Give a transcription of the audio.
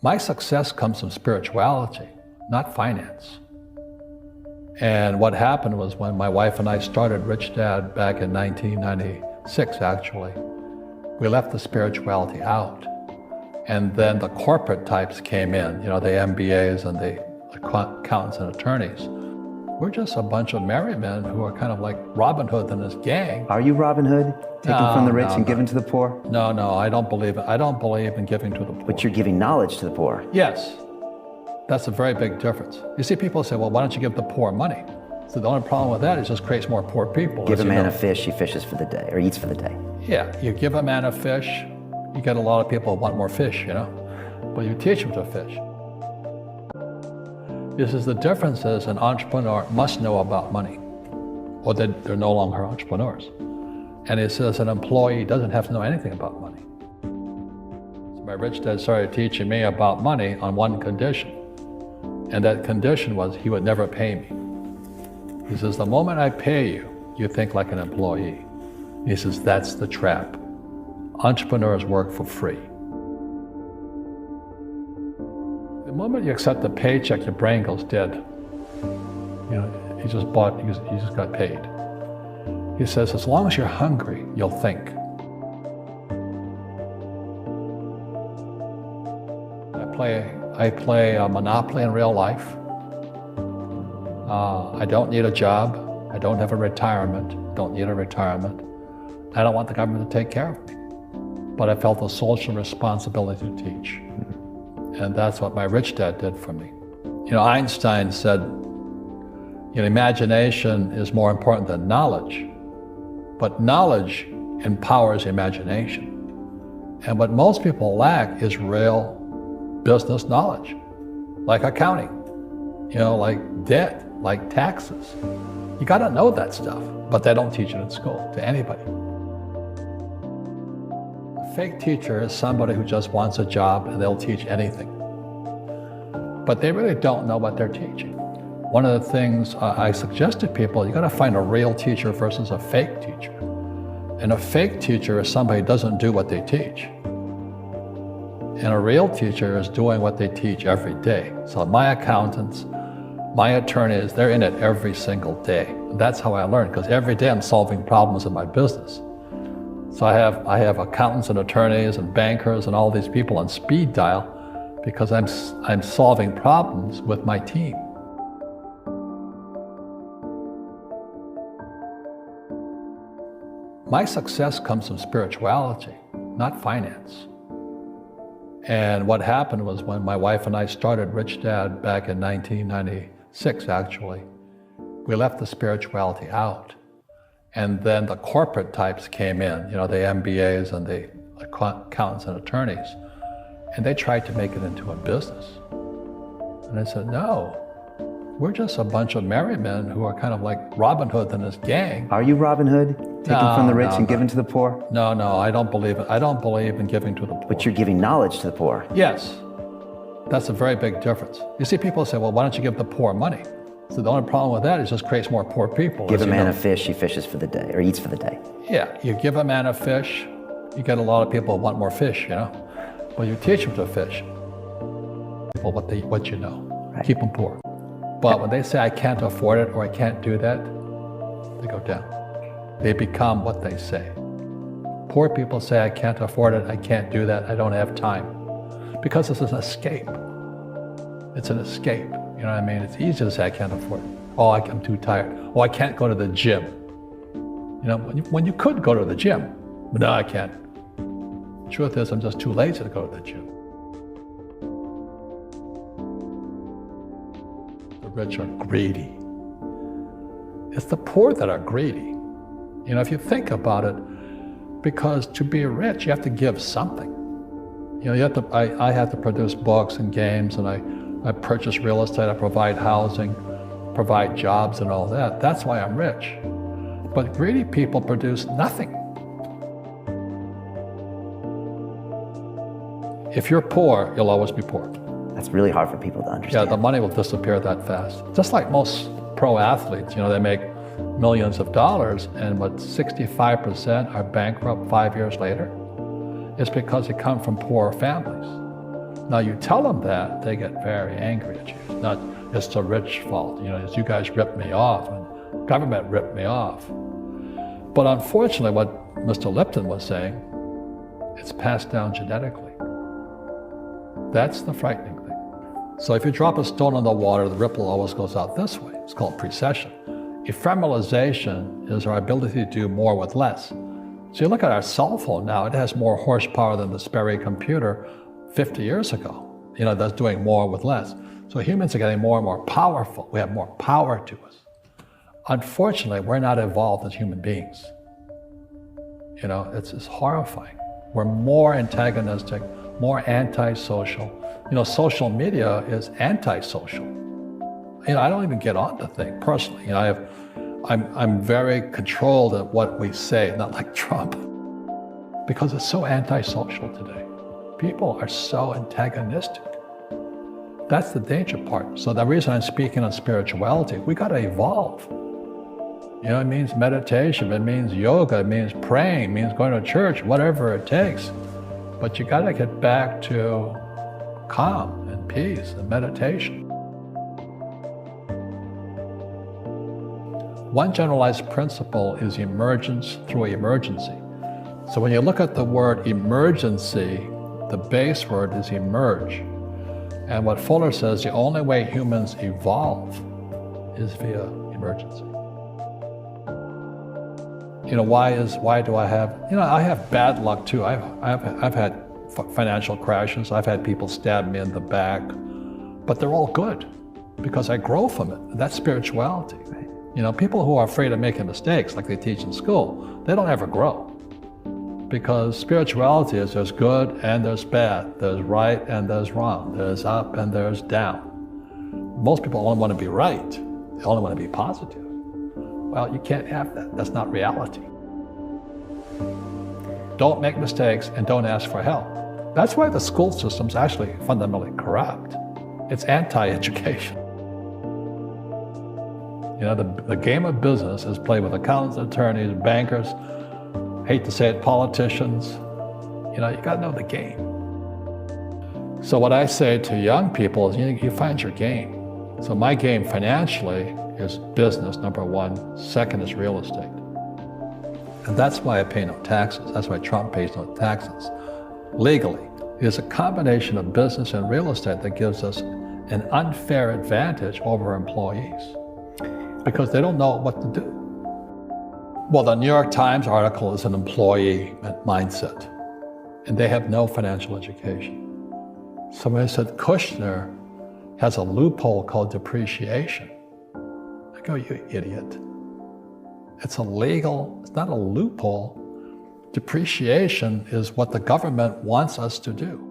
My success comes from spirituality, not finance. And what happened was when my wife and I started Rich Dad back in 1996, actually, we left the spirituality out. And then the corporate types came in, you know, the MBAs and the accountants and attorneys. We're just a bunch of merry men who are kind of like Robin Hood and his gang. Are you Robin Hood? Taking from the rich and giving to the poor? No, I don't believe it. I don't believe in giving to the poor. But you're giving knowledge to the poor. Yes. That's a very big difference. You see, people say, well, why don't you give the poor money? So the only problem with that is it just creates more poor people. Give a man a fish, he fishes for the day, or eats for the day. Yeah, you give a man a fish, you get a lot of people who want more fish, you know? But you teach them to fish. This is the difference is an entrepreneur must know about money, or they're no longer entrepreneurs. And it says an employee doesn't have to know anything about money. So my rich dad started teaching me about money on one condition. And that condition was he would never pay me. He says, the moment I pay you, you think like an employee. He says, that's the trap. Entrepreneurs work for free. The moment you accept the paycheck, your brain goes dead. You know, you just got paid. He says, as long as you're hungry, you'll think. I play Monopoly in real life. I don't need a job. I don't have a retirement. Don't need a retirement. I don't want the government to take care of me. But I felt a social responsibility to teach. And that's what my rich dad did for me. You know, Einstein said, you know, imagination is more important than knowledge. But knowledge empowers imagination. And what most people lack is real business knowledge, like accounting, you know, like debt, like taxes. You gotta know that stuff, but they don't teach it in school to anybody. A fake teacher is somebody who just wants a job and they'll teach anything. But they really don't know what they're teaching. One of the things I suggest to people, you gotta find a real teacher versus a fake teacher. And a fake teacher is somebody who doesn't do what they teach. And a real teacher is doing what they teach every day. So my accountants, my attorneys, they're in it every single day. And that's how I learn, because every day I'm solving problems in my business. So I have accountants and attorneys and bankers and all these people on speed dial because I'm solving problems with my team. My success comes from spirituality, not finance. And what happened was when my wife and I started Rich Dad back in 1996, actually, we left the spirituality out. And then the corporate types came in, you know, the MBAs and the accountants and attorneys, and they tried to make it into a business. And I said, no, we're just a bunch of merry men who are kind of like Robin Hood and his gang. Are you Robin Hood? Taking from the rich and giving to the poor? No, I don't believe it. I don't believe in giving to the poor. But you're giving knowledge to the poor. Yes. That's a very big difference. You see, people say, well, why don't you give the poor money? So the only problem with that is it just creates more poor people. Give a man a fish, he fishes for the day, or eats for the day. Yeah, you give a man a fish, you get a lot of people who want more fish, you know? But you teach them to fish. People what you know. Right. Keep them poor. But when they say, I can't afford it or I can't do that, they go down. They become what they say. Poor people say, I can't afford it, I can't do that, I don't have time. Because it's an escape. It's an escape, you know what I mean? It's easy to say, I can't afford it. Oh, I'm too tired. Oh, I can't go to the gym. You know, when you could go to the gym, but no, I can't. Truth is, I'm just too lazy to go to the gym. The rich are greedy. It's the poor that are greedy. You know, if you think about it, because to be rich, you have to give something. You know, I have to produce books and games, and I purchase real estate, I provide housing, provide jobs and all that. That's why I'm rich. But greedy people produce nothing. If you're poor, you'll always be poor. That's really hard for people to understand. Yeah, the money will disappear that fast. Just like most pro athletes, you know, they make millions of dollars, and what 65% are bankrupt 5 years later. It's because they come from poor families. Now you tell them that, they get very angry at you. Not, it's the rich fault, it's you guys ripped me off and government ripped me off. But unfortunately, what Mr. Lipton was saying, it's passed down genetically. That's the frightening thing. So if you drop a stone in the water, the ripple always goes out this way. It's called precession. Ephemeralization is our ability to do more with less. So you look at our cell phone now, it has more horsepower than the Sperry computer 50 years ago. That's doing more with less. So humans are getting more and more powerful. We have more power to us. Unfortunately, we're not evolved as human beings. It's horrifying. We're more antagonistic, more antisocial. Social media is antisocial. I don't even get on the thing personally. I'm very controlled at what we say, not like Trump, because it's so antisocial today. People are so antagonistic. That's the danger part. So the reason I'm speaking on spirituality, we got to evolve. It means meditation, it means yoga, it means praying, it means going to church, whatever it takes. But you got to get back to calm and peace and meditation. One generalized principle is emergence through emergency. So when you look at the word emergency, the base word is emerge. And what Fuller says, the only way humans evolve is via emergency. Why do I have, I have bad luck too. I've had financial crashes. I've had people stab me in the back, but they're all good because I grow from it. That's spirituality. People who are afraid of making mistakes, like they teach in school, they don't ever grow. Because spirituality is there's good and there's bad, there's right and there's wrong, there's up and there's down. Most people only want to be right. They only want to be positive. Well, you can't have that. That's not reality. Don't make mistakes and don't ask for help. That's why the school system's actually fundamentally corrupt. It's anti-education. The game of business is played with accountants, attorneys, bankers, hate to say it, politicians. You got to know the game. So what I say to young people is, you find your game. So my game financially is business, number one. Second is real estate. And that's why I pay no taxes. That's why Trump pays no taxes. Legally, it is a combination of business and real estate that gives us an unfair advantage over employees because they don't know what to do. Well, the New York Times article is an employee mindset, and they have no financial education. Somebody said Kushner has a loophole called depreciation. I go, you idiot. It's illegal, it's not a loophole. Depreciation is what the government wants us to do.